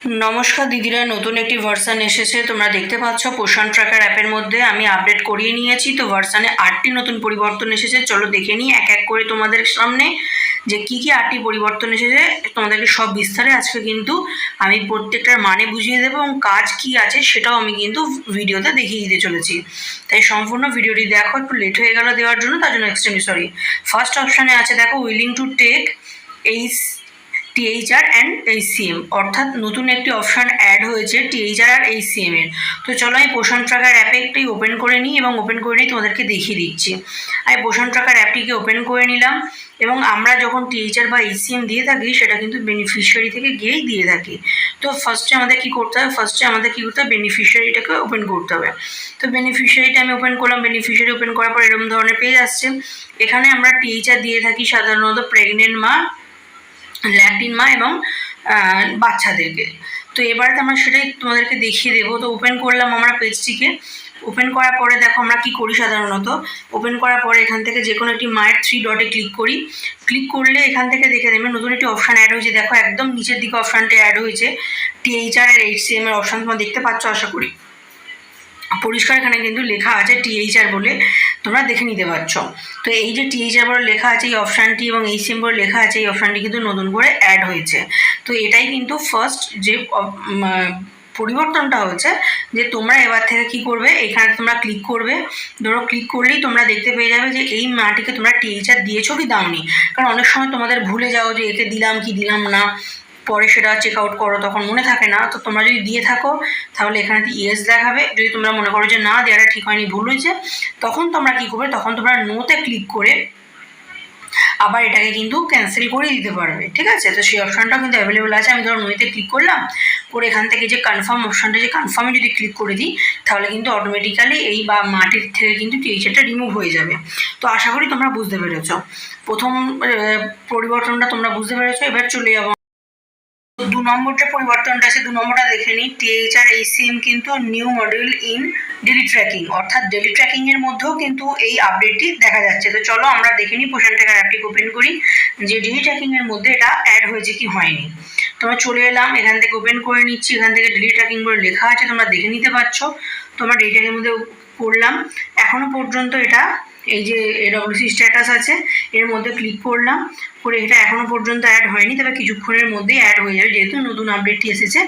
नमस्कार दीदिरा नतून एक भार्सन एसेছে তোমরা দেখতে পাচ্ছ পোষণ ট্র্যাকার অ্যাপের মধ্যে আমি আপডেট করিয়ে নিয়েছি। তো ভার্সনে 8টি নতুন পরিবর্তন এসেছে। চলো দেখে নিই এক এক করে তোমাদের সামনে যে কি 8টি পরিবর্তন এসেছে। তোমাদেরকে সব বিস্তারে আজকে কিন্তু আমি প্রত্যেকটার মানে বুঝিয়ে দেবো এবং কাজ কি আছে সেটাও আমি কিন্তু ভিডিওতে দেখিয়ে দিতে চলেছি। তাই সম্পূর্ণ ভিডিওটি দেখো। একটু লেট হয়ে গেল দেওয়ার জন্য, তার জন্য এক্সট্রিমলি সরি। ফার্স্ট অপশানে আছে দেখো willing to take THR and HCM, অর্থাৎ নতুন একটি অপশান অ্যাড হয়েছে THR আর HCM এর। তো চলো আমি পোষণ ট্র্যাকার অ্যাপে একটি ওপেন করে নিই এবং ওপেন করে নিই তোমাদেরকে দেখিয়ে দিচ্ছি। আমি পোষণ ট্র্যাকার অ্যাপটিকে ওপেন করে নিলাম এবং আমরা যখন THR বা HCM দিয়ে থাকি সেটা কিন্তু বেনিফিশিয়ারি থেকে গিয়েই দিয়ে থাকি। তো ফার্স্টে আমাদের কী করতে হবে, বেনিফিশিয়ারিটাকে ওপেন করতে হবে। তো বেনিফিশিয়ারিটা আমি ওপেন করলাম। বেনিফিশিয়ারি ওপেন করার পর এরকম ধরনের পেজ আসছে। এখানে আমরা THR দিয়ে থাকি সাধারণত প্রেগনেন্ট মা, ল্যাকটিন মা এবং বাচ্চাদেরকে। তো এবারে আমরা সেটাই তোমাদেরকে দেখিয়ে দেবো। তো ওপেন করলাম আমরা পেজটিকে। ওপেন করার পরে দেখো আমরা কি করি, সাধারণত ওপেন করার পরে এখান থেকে যে কোনো একটি মায়ের 3 ডটে ক্লিক করি। ক্লিক করলে এখান থেকে দেখে দেবে নতুন একটি অপশান অ্যাড হয়েছে। দেখো একদম নিচের দিকে অপশানটি অ্যাড হয়েছে, THR আর HCM এর অপশান তোমরা দেখতে পাচ্ছ আশা করি। পরিষ্কার এখানে কিন্তু লেখা আছে THR বলে, তোমরা দেখে নিতে পারছো। তো এই যে THR বলে লেখা আছে এই অপশানটি এবং HCM বলে লেখা আছে এই অপশানটি কিন্তু নতুন করে অ্যাড হয়েছে। তো এটাই কিন্তু ফার্স্ট যে পরিবর্তনটা হচ্ছে যে তোমরা এবার থেকে কি করবে, এখানে তোমরা ক্লিক করবে। ধরো ক্লিক করলেই তোমরা দেখতে পেয়ে যাবে যে এই মাটিকে তোমরা THR দিয়েছো কি দাওনি। কারণ অনেক সময় তোমাদের ভুলে যাও যে একে দিলাম কি দিলাম না, পরে সেটা চেক আউট করো, তখন মনে থাকে না। তো তোমরা যদি দিয়ে থাকো তাহলে এখানে ইয়েস দেখাবে। যদি তোমরা মনে করো যে না দেওয়াটা ঠিক হয়নি, ভুল হয়েছে, তখন তোমরা কী করবে, তখন তোমরা নোতে ক্লিক করে আবার এটাকে কিন্তু ক্যান্সেল করে দিতে পারবে। ঠিক আছে, তো সেই অপশানটাও কিন্তু অ্যাভেলেবেল আছে। আমি ধরো নোতে ক্লিক করলাম, করে এখান থেকে যে কনফার্ম অপশানটা, যে কনফার্মে যদি ক্লিক করে দিই তাহলে কিন্তু অটোমেটিক্যালি এই বা মাটির থেকে কিন্তু THRটা রিমুভ হয়ে যাবে। তো আশা করি তোমরা বুঝতে পেরেছ, প্রথম পরিবর্তনটা তোমরা বুঝতে পেরেছো। এবার চলে যাবো 2 নম্বর যে পরিবর্তনটা আছে, 2 নম্বরটা দেখে নিই। THR HCM কিন্তু new module in daily tracking, অর্থাৎ ডেলি ট্র্যাকিং এর মধ্যেও কিন্তু এই আপডেটটি দেখা যাচ্ছে। তো চলো আমরা দেখে নিই, পোষণ ট্র্যাকার অ্যাপটিকে ওপেন করি যে ডেলি ট্র্যাকিং এর মধ্যে এটা অ্যাড হয়েছে কি হয়নি। তোমরা চলে এলাম, এখান থেকে ওপেন করে নিচ্ছি। এখান থেকে ডেলি ট্র্যাকিং বলে লেখা আছে, তোমরা দেখে নিতে পারছো। তোমরা ডেলি ট্র্যাকিং এর মধ্যে করলাম। এখনো পর্যন্ত এটা এই যে AWC স্ট্যাটাস আছে এর মধ্যে ক্লিক করলাম, করে এটা এখনো পর্যন্ত অ্যাড হয়নি, তবে কিছুক্ষণের মধ্যেই অ্যাড হয়ে যাবে। যেহেতু নতুন আপডেটটি এসেছে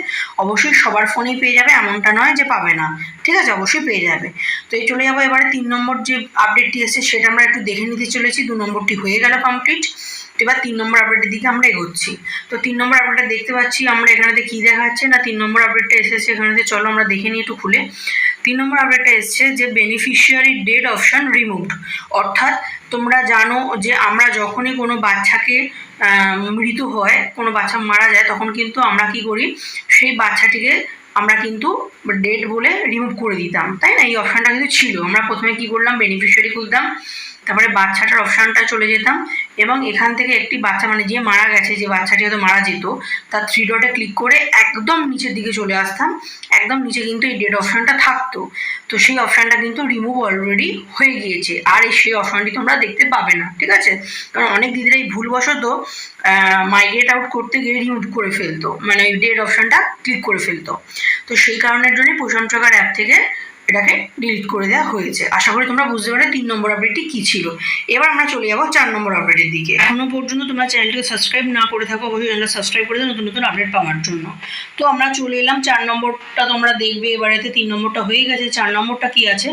অবশ্যই সবার ফোনেই পেয়ে যাবে, এমনটা নয় যে পাবে না। ঠিক আছে, অবশ্যই পেয়ে যাবে। তো এই চলে যাবো এবারে 3 নম্বর যে আপডেটটি এসেছে সেটা আমরা একটু দেখে নিতে চলেছি। 2 নম্বরটি হয়ে গেল কমপ্লিট। এবার 3 নম্বর আপডেটের দিকে আমরা এগোচ্ছি। তো 3 নম্বর আপডেটটা দেখতে পাচ্ছি আমরা এখানেতে কী দেখাচ্ছে না, 3 নম্বর আপডেটটা এসেছে এখানেতে। চলো আমরা দেখে নিই একটু খুলে। 3 নম্বর আপডেটটা এসছে যে বেনিফিশিয়ারি ডেড অপশান রিমুভড, অর্থাৎ তোমরা জানো যে আমরা যখনই কোনো বাচ্চাকে মৃত্যু হয়, কোনো বাচ্চা মারা যায়, তখন কিন্তু আমরা কি করি, সেই বাচ্চাটিকে আমরা কিন্তু ডেড বলে রিমুভ করে দিতাম, তাই না? এই অপশানটা কিন্তু ছিল। আমরা প্রথমে কি করলাম, বেনিফিশিয়ারি খুলতাম, তারপরে বাচ্চাটার অপশানটা চলে যেতাম এবং এখান থেকে একটি বাচ্চা, মানে যে মারা গেছে, যে বাচ্চাটি হয়তো মারা যেত, তার 3 ডটে ক্লিক করে একদম নিচের দিকে চলে আসতাম। একদম নিচে কিন্তু এই ডেড অপশানটা থাকতো। তো সেই অপশানটা কিন্তু রিমুভ অলরেডি হয়ে গিয়েছে, আর সেই অপশানটি তোমরা দেখতে পাবে না। ঠিক আছে, কারণ অনেক দিদিরা এই ভুলবশত মাইগ্রেট আউট করতে গিয়ে রিমুভ করে ফেলতো, মানে ওই ডেড অপশানটা ক্লিক করে ফেলতো। তো সেই কারণের জন্যই পোষণ ট্র্যাকার অ্যাপ থেকে এটাকে ডিলিট করে দেওয়া হয়েছে। আশা করি তোমরা বুঝতে পারলে 3 নম্বর আপডেটটি কী ছিল। এবার আমরা চলে যাবো 4 নম্বর আপডেটের দিকে। এখনও পর্যন্ত তোমরা চ্যানেলটিকে সাবস্ক্রাইব না করে থাকো, অবশ্যই চ্যানেলটা সাবস্ক্রাইব করে দাও নতুন নতুন আপডেট পাওয়ার জন্য। তো আমরা চলে এলাম 4 নম্বরটা, তোমরা দেখবে এবারেতে 3 নম্বরটা হয়ে গেছে। 4 নম্বরটা কি আছে,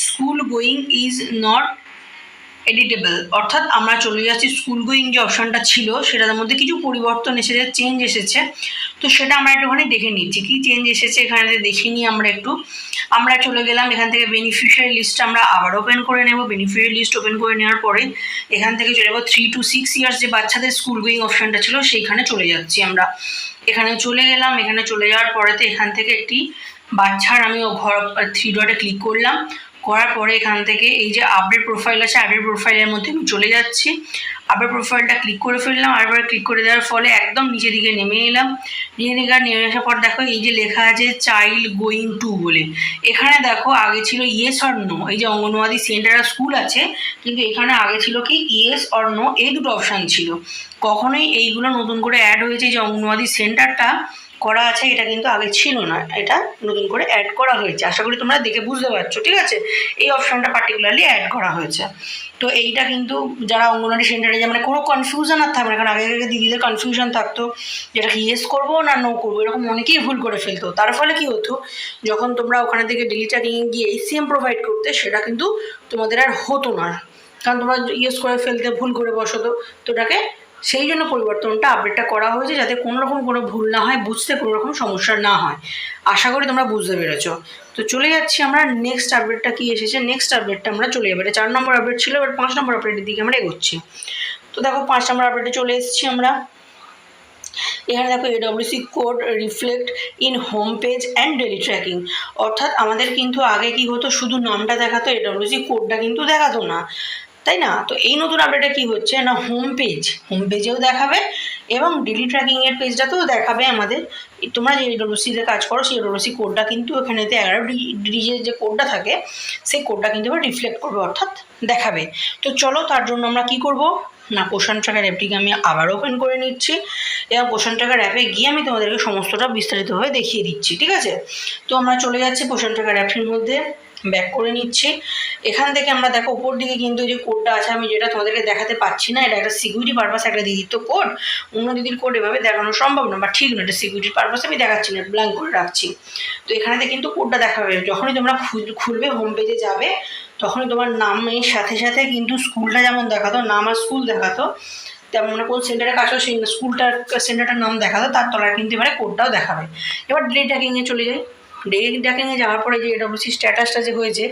school going is not editable, অর্থাৎ আমরা চলে যাচ্ছি স্কুল গোয়িং যে অপশানটা ছিল সেটার মধ্যে কিছু পরিবর্তন এসেছে, চেঞ্জ এসেছে। তো সেটা আমরা একটুখানি দেখে নিচ্ছি কী চেঞ্জ এসেছে, এখানে দেখে নিই আমরা একটু। আমরা চলে গেলাম এখান থেকে বেনিফিশিয়ারি লিস্ট আমরা আবার ওপেন করে নেব। বেনিফিশিয়ারি লিস্ট ওপেন করে নেওয়ার পরে এখান থেকে চলে যাবো 3 to 6 ইয়ার্স যে বাচ্চাদের স্কুল গোয়িং অপশানটা ছিল সেইখানে চলে যাচ্ছি আমরা। এখানে চলে গেলাম, এখানে চলে যাওয়ার পরেতে এখান থেকে একটি বাচ্চার আমি ঘর 3 ডটে ক্লিক করলাম। করার পরে এখান থেকে এই যে আপডেট প্রোফাইল আছে, আপডেট প্রোফাইলের মধ্যে আমি চলে যাচ্ছি। আপডেট প্রোফাইলটা ক্লিক করে ফেললাম। আবার ক্লিক করে দেওয়ার ফলে একদম নিচের দিকে নেমে এলাম। নেমে আসার পর দেখো এই যে লেখা আছে চাইল্ড গোয়িং টু বলে। এখানে দেখো আগে ছিল ইয়েস অর নো, এই যে অঙ্গনওয়াড়ি সেন্টার আর স্কুল আছে, কিন্তু এখানে আগে ছিল কি ইয়েস অর নো, এই দুটো অপশান ছিল। কখনোই এইগুলো নতুন করে অ্যাড হয়েছে, যে অঙ্গনওয়াড়ি সেন্টারটা করা আছে, এটা কিন্তু আগে ছিল না, এটা নতুন করে অ্যাড করা হয়েছে। আশা করি তোমরা দেখে বুঝতে পারছো, ঠিক আছে? এই অপশনটা পার্টিকুলারলি অ্যাড করা হয়েছে। তো এইটা কিন্তু যারা অঙ্গনওয়াড়ি সেন্টারে যায়, মানে কোনো কনফিউশন আর থাকবে না, কারণ আগে আগে দিদিদের কনফিউশন থাকতো যেটা কি ইয়েস করবো না নো করবো, এরকম অনেকেই ভুল করে ফেলতো। তার ফলে কি হতো, যখন তোমরা ওখানে থেকে ডেলি ট্র্যাকিং গিয়ে এইচসিএম প্রোভাইড করতে, সেটা কিন্তু তোমাদের আর হতো না, কারণ তোমরা ইয়েস করে ফেলতে, ভুল করে বসতো। তো ওটাকে সেই জন্য পরিবর্তনটা আপডেটটা করা হয়েছে, যাতে কোনো রকম কোনো ভুল না হয়, বুঝতে কোনো রকম সমস্যা না হয়। আশা করি তোমরা বুঝতে পেরেছো। তো চলে যাচ্ছি আমরা নেক্সট আপডেটটা কি এসেছে, নেক্সট আপডেটটা আমরা চলে যাবো। এটা 4 নম্বর আপডেট ছিল, এবার 5 নম্বর আপডেটের দিকে আমরা এগোচ্ছি। তো দেখো 5 নম্বর আপডেটে চলে এসেছি আমরা। এখানে দেখো AWC code reflect in home page and daily tracking. অর্থাৎ আমাদের কিন্তু আগে কি হতো, শুধু নামটা দেখাতো, AWC কোডটা কিন্তু দেখাতো না, তাই না? তো এই নতুন আপডেটে কি হচ্ছে না, হোম পেজেও দেখাবে এবং ডেলি ট্র্যাকিংয়ের পেজটাতেও দেখাবে আমাদের। তোমরা যে AWCতে কাজ করো সেই AWC কোডটা কিন্তু এখানেতে 11 ডিজিটের যে কোডটা থাকে, সেই কোডটা কিন্তু এবার রিফ্লেক্ট করবে, অর্থাৎ দেখাবে। তো চলো তার জন্য আমরা কি করব না, পোষণ ট্র্যাকার অ্যাপটিকে আমি আবার ওপেন করে নিচ্ছি এবং পোষণ ট্র্যাকার অ্যাপে গিয়ে আমি তোমাদেরকে সমস্তটা বিস্তারিতভাবে দেখিয়ে দিচ্ছি, ঠিক আছে? তো আমরা চলে যাচ্ছি পোষণ ট্র্যাকার অ্যাপটির মধ্যে, ব্যাক করে নিচ্ছি। এখান থেকে আমরা দেখো উপর দিকে কিন্তু যে কোডটা আছে, আমি যেটা তোমাদেরকে দেখাতে পাচ্ছি না, এটা একটা সিকিউরিটি পারপাস, একটা দিদির তো কোড, অন্য দিদির কোড এভাবে দেখানো সম্ভব না বা ঠিক না, এটা সিকিউরিটি পারপাসে আমি দেখাচ্ছি না, ব্ল্যাঙ্ক করে রাখছি। তো এখানে কিন্তু কোডটা দেখাবে, যখনই তোমরা খুলবে হোম পেজে যাবে, তখনই তোমার নামের সাথে সাথে কিন্তু স্কুলটা যেমন দেখাতো, নাম আর স্কুল দেখাতো, তেমন মানে কোন সেন্টারে কাজ হয় সেই সেন্টারটার নাম দেখাতো, তার তলায় কিন্তু এবারে কোডটাও দেখাবে। এবার ডেলি ট্র্যাকিংয়ে চলে যাই। ডেলি ট্র্যাকিংয়ে যাওয়ার পরে যে AWC স্ট্যাটাসটা যে হয়েছে,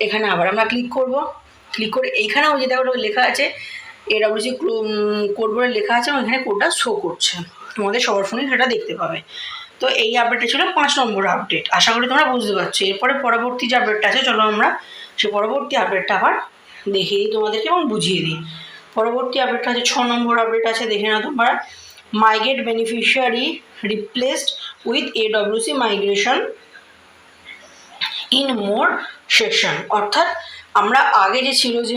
এখানে আবার আমরা ক্লিক করব। ক্লিক করে এইখানেও যে দেখো লেখা আছে AWC কোড বলে লেখা আছে, এবং এখানে কোডটা শো করছে, তোমাদের সবার ফোনে সেটা দেখতে পাবে। তো এই আপডেটটা ছিল 5 নম্বর আপডেট। আশা করি তোমরা বুঝতে পারছো। এরপরে পরবর্তী যে আপডেটটা আছে, চলো আমরা সেই পরবর্তী আপডেটটা আবার দেখিয়ে দিই তোমাদেরকে এবং বুঝিয়ে দিই। পরবর্তী আপডেটটা আছে 6 নম্বর আপডেট আছে, দেখে নাও তোমরা। Migrate beneficiary replaced with AWC migration in more section. অর্থাৎ আমরা আগে যে ছিল যে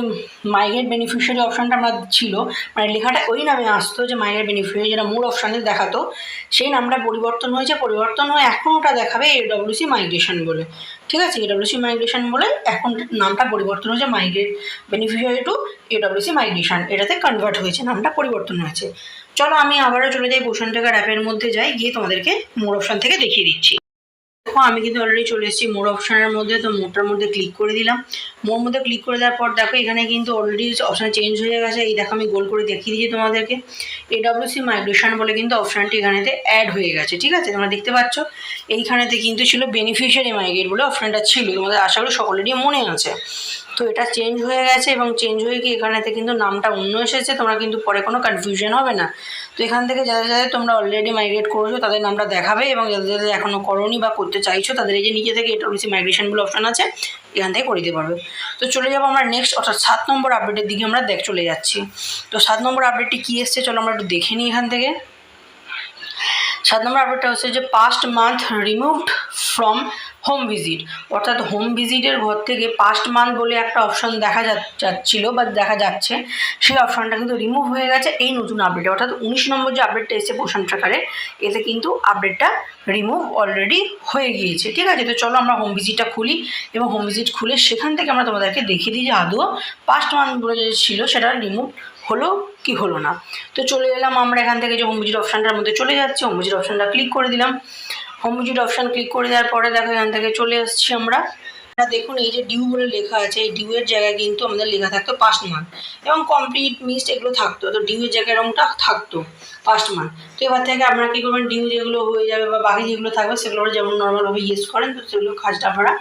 মাইগ্রেট বেনিফিশিয়ারি অপশানটা আমরা ছিল, মানে লেখাটা ওই নামে আসতো যে মাইগ্রেট বেনিফিশিয়ারি, যেটা মূল অপশানে দেখাতো, সেই নামটা পরিবর্তন হয়েছে। পরিবর্তন হয়ে এখন ওটা দেখাবে AWC মাইগ্রেশন বলে, ঠিক আছে? AWC মাইগ্রেশন বলে এখন নামটা পরিবর্তন হয়েছে, migrate beneficiary to AWC migration, এটাতে কনভার্ট হয়েছে, নামটা পরিবর্তন হয়েছে। চলো আমি আবারও চলে যাই পোষণ ট্র্যাকার অ্যাপের মধ্যে, যাই, গিয়ে তোমাদেরকে মোর অপশান থেকে দেখিয়ে দিচ্ছি। দেখো আমি কিন্তু অলরেডি চলে এসেছি মোর অপশানের মধ্যে। তো মোরটার মধ্যে ক্লিক করে দিলাম। মোর মধ্যে ক্লিক করে দেওয়ার পর দেখো এখানে কিন্তু অলরেডি অপশান চেঞ্জ হয়ে গেছে। এই দেখো আমি গোল করে দেখিয়ে দিয়েছি তোমাদেরকে, AWC মাইগ্রেশন বলে কিন্তু অপশানটি এখানেতে অ্যাড হয়ে গেছে, ঠিক আছে? তোমরা দেখতে পাচ্ছ এইখানেতে কিন্তু ছিল বেনিফিশিয়ারি মাইগ্রেট বলে অপশানটা ছিল, তোমাদের আশা করি সকলেরই মনে আছে। তো এটা চেঞ্জ হয়ে গেছে এবং চেঞ্জ হয়ে গিয়ে এখানেতে কিন্তু নামটা অন্য এসেছে, তোমরা কিন্তু পরে কোনো কনফিউশন হবে না। তো এখান থেকে যাদের যাদের তোমরা অলরেডি মাইগ্রেট করেছো তাদের নামটা দেখাবে, এবং যাদের যাদের এখনও করোনি বা করতে চাইছো তাদের এই যে নিচে থেকে AWC মাইগ্রেশন বলে অপশান আছে, এখান থেকে করে দিতে পারবে। তো চলে যাবো আমরা নেক্সট, অর্থাৎ 7 নম্বর আপডেটের দিকে আমরা চলে যাচ্ছি। তো 7 নম্বর আপডেটটি কী এসছে চলো আমরা একটু দেখে নিই এখান থেকে। 7 নম্বর আপডেটটা হচ্ছে যে past month removed from home visit. অর্থাৎ হোম ভিজিটের ঘর থেকে পাস্ট মান্থ বলে একটা অপশান দেখা যাচ্ছিল বা দেখা যাচ্ছে, সেই অপশানটা কিন্তু রিমুভ হয়ে গেছে এই নতুন আপডেটে। অর্থাৎ 19 নম্বর যে আপডেটটা এসেছে পোষণ ট্র্যাকারে, এতে কিন্তু আপডেটটা রিমুভ অলরেডি হয়ে গিয়েছে, ঠিক আছে? তো চলো আমরা হোম ভিজিটটা খুলি এবং হোম ভিজিট খুলে সেখান থেকে আমরা তোমাদেরকে দেখিয়ে দিই যে আদৌ পাস্ট মান্থ বলে যে ছিল সেটা রিমুভ হলো কি হলো না। তো চলে এলাম আমরা এখান থেকে, যে হোম ভিজিট অপশানটার মধ্যে চলে যাচ্ছি। হোম ভিজিট অপশানটা ক্লিক করে দিলাম। হোম ভিজিট অপশান ক্লিক করে দেওয়ার পরে দেখো এখান থেকে চলে এসেছি আমরা। দেখুন এই যে ডিউ বলে লেখা আছে, এই ডিউয়ের জায়গায় কিন্তু আমাদের লেখা থাকতো পাস্ট মান্থ এবং কমপ্লিট মিসড এগুলো থাকতো। তো ডিউয়ের জায়গায় এরকমটা থাকতো পাস্ট মান্থ। তো এবার থেকে আপনারা কী করবেন, ডিউ যেগুলো হয়ে যাবে বা বাকি যেগুলো থাকবে সেগুলো যেমন নর্মালভাবে ইউজ করেন, তো সেগুলো কাজটা আপনারা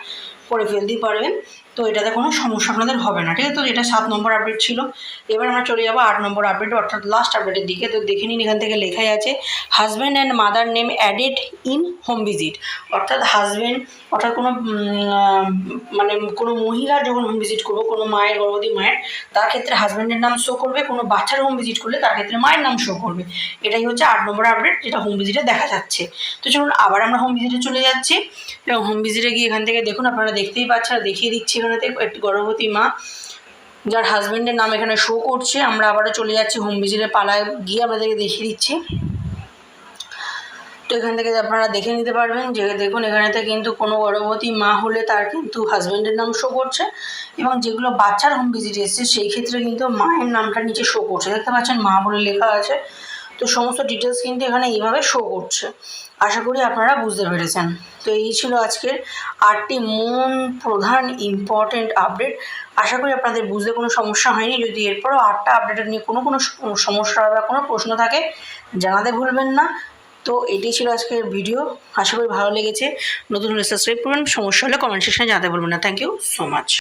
করে ফেলতেই পারবেন। তো এটাতে কোনো সমস্যা আপনাদের হবে না, ঠিক আছে? তো এটা 7 নম্বর আপডেট ছিল। এবার আমরা চলে যাবো 8 নম্বর আপডেট, অর্থাৎ লাস্ট আপডেটের দিকে। তো দেখে নিন এখান থেকে লেখাই আছে husband and mother name added in home visit. অর্থাৎ হাজব্যান্ড, অর্থাৎ কোনো মানে কোনো মহিলার যখন হোম ভিজিট করবো, কোনো মায়ের, গর্ভবতী মায়ের, তার ক্ষেত্রে হাজব্যান্ডের নাম শো করবে। কোনো বাচ্চার হোম ভিজিট করলে তার ক্ষেত্রে মায়ের নাম শো করবে। এটাই হচ্ছে 8 নম্বর আপডেট, যেটা হোম ভিজিটে দেখা যাচ্ছে। তো চলুন আবার আমরা হোম ভিজিটে চলে যাচ্ছি এবং হোম ভিজিটে গিয়ে এখান থেকে দেখুন আপনারা দেখতেই পাচ্ছেন, দেখিয়ে দিচ্ছি এখানেতে একটি গর্ভবতী মা যার হাজব্যান্ডের নাম এখানে শো করছে। আমরা আবারও চলে যাচ্ছি হোম ভিজিটের পালায় গিয়ে আপনাদেরকে দেখিয়ে দিচ্ছি। তো এখান থেকে আপনারা দেখে নিতে পারবেন যে দেখুন এখানেতে কিন্তু কোনো গর্ভবতী মা হলে তার কিন্তু হাজব্যান্ডের নাম শো করছে, এবং যেগুলো বাচ্চার হোম ভিজিট এসছে সেই ক্ষেত্রে কিন্তু মায়ের নামটা নিচে শো করছে, দেখতে পাচ্ছেন মা বলে লেখা আছে। তো সমস্ত ডিটেলস কিন্তু এখানে এইভাবে শো করছে। আশা করি আপনারা বুঝতে পেরেছেন। তো এই ছিল আজকের 8টি প্রধান ইম্পর্টেন্ট আপডেট। আশা করি আপনাদের বুঝতে কোনো সমস্যা হয়নি। যদি এরপরও 8টা আপডেটের নিয়ে কোনো সমস্যা বা কোনো প্রশ্ন থাকে জানাতে ভুলবেন না। তো এটাই ছিল আজকের ভিডিও। আশা করি ভালো লেগেছে। নতুন হলে সাবস্ক্রাইব করবেন, সমস্যা হলে কমেন্ট সেকশনে জানাতে ভুলবেন না। Thank you so much.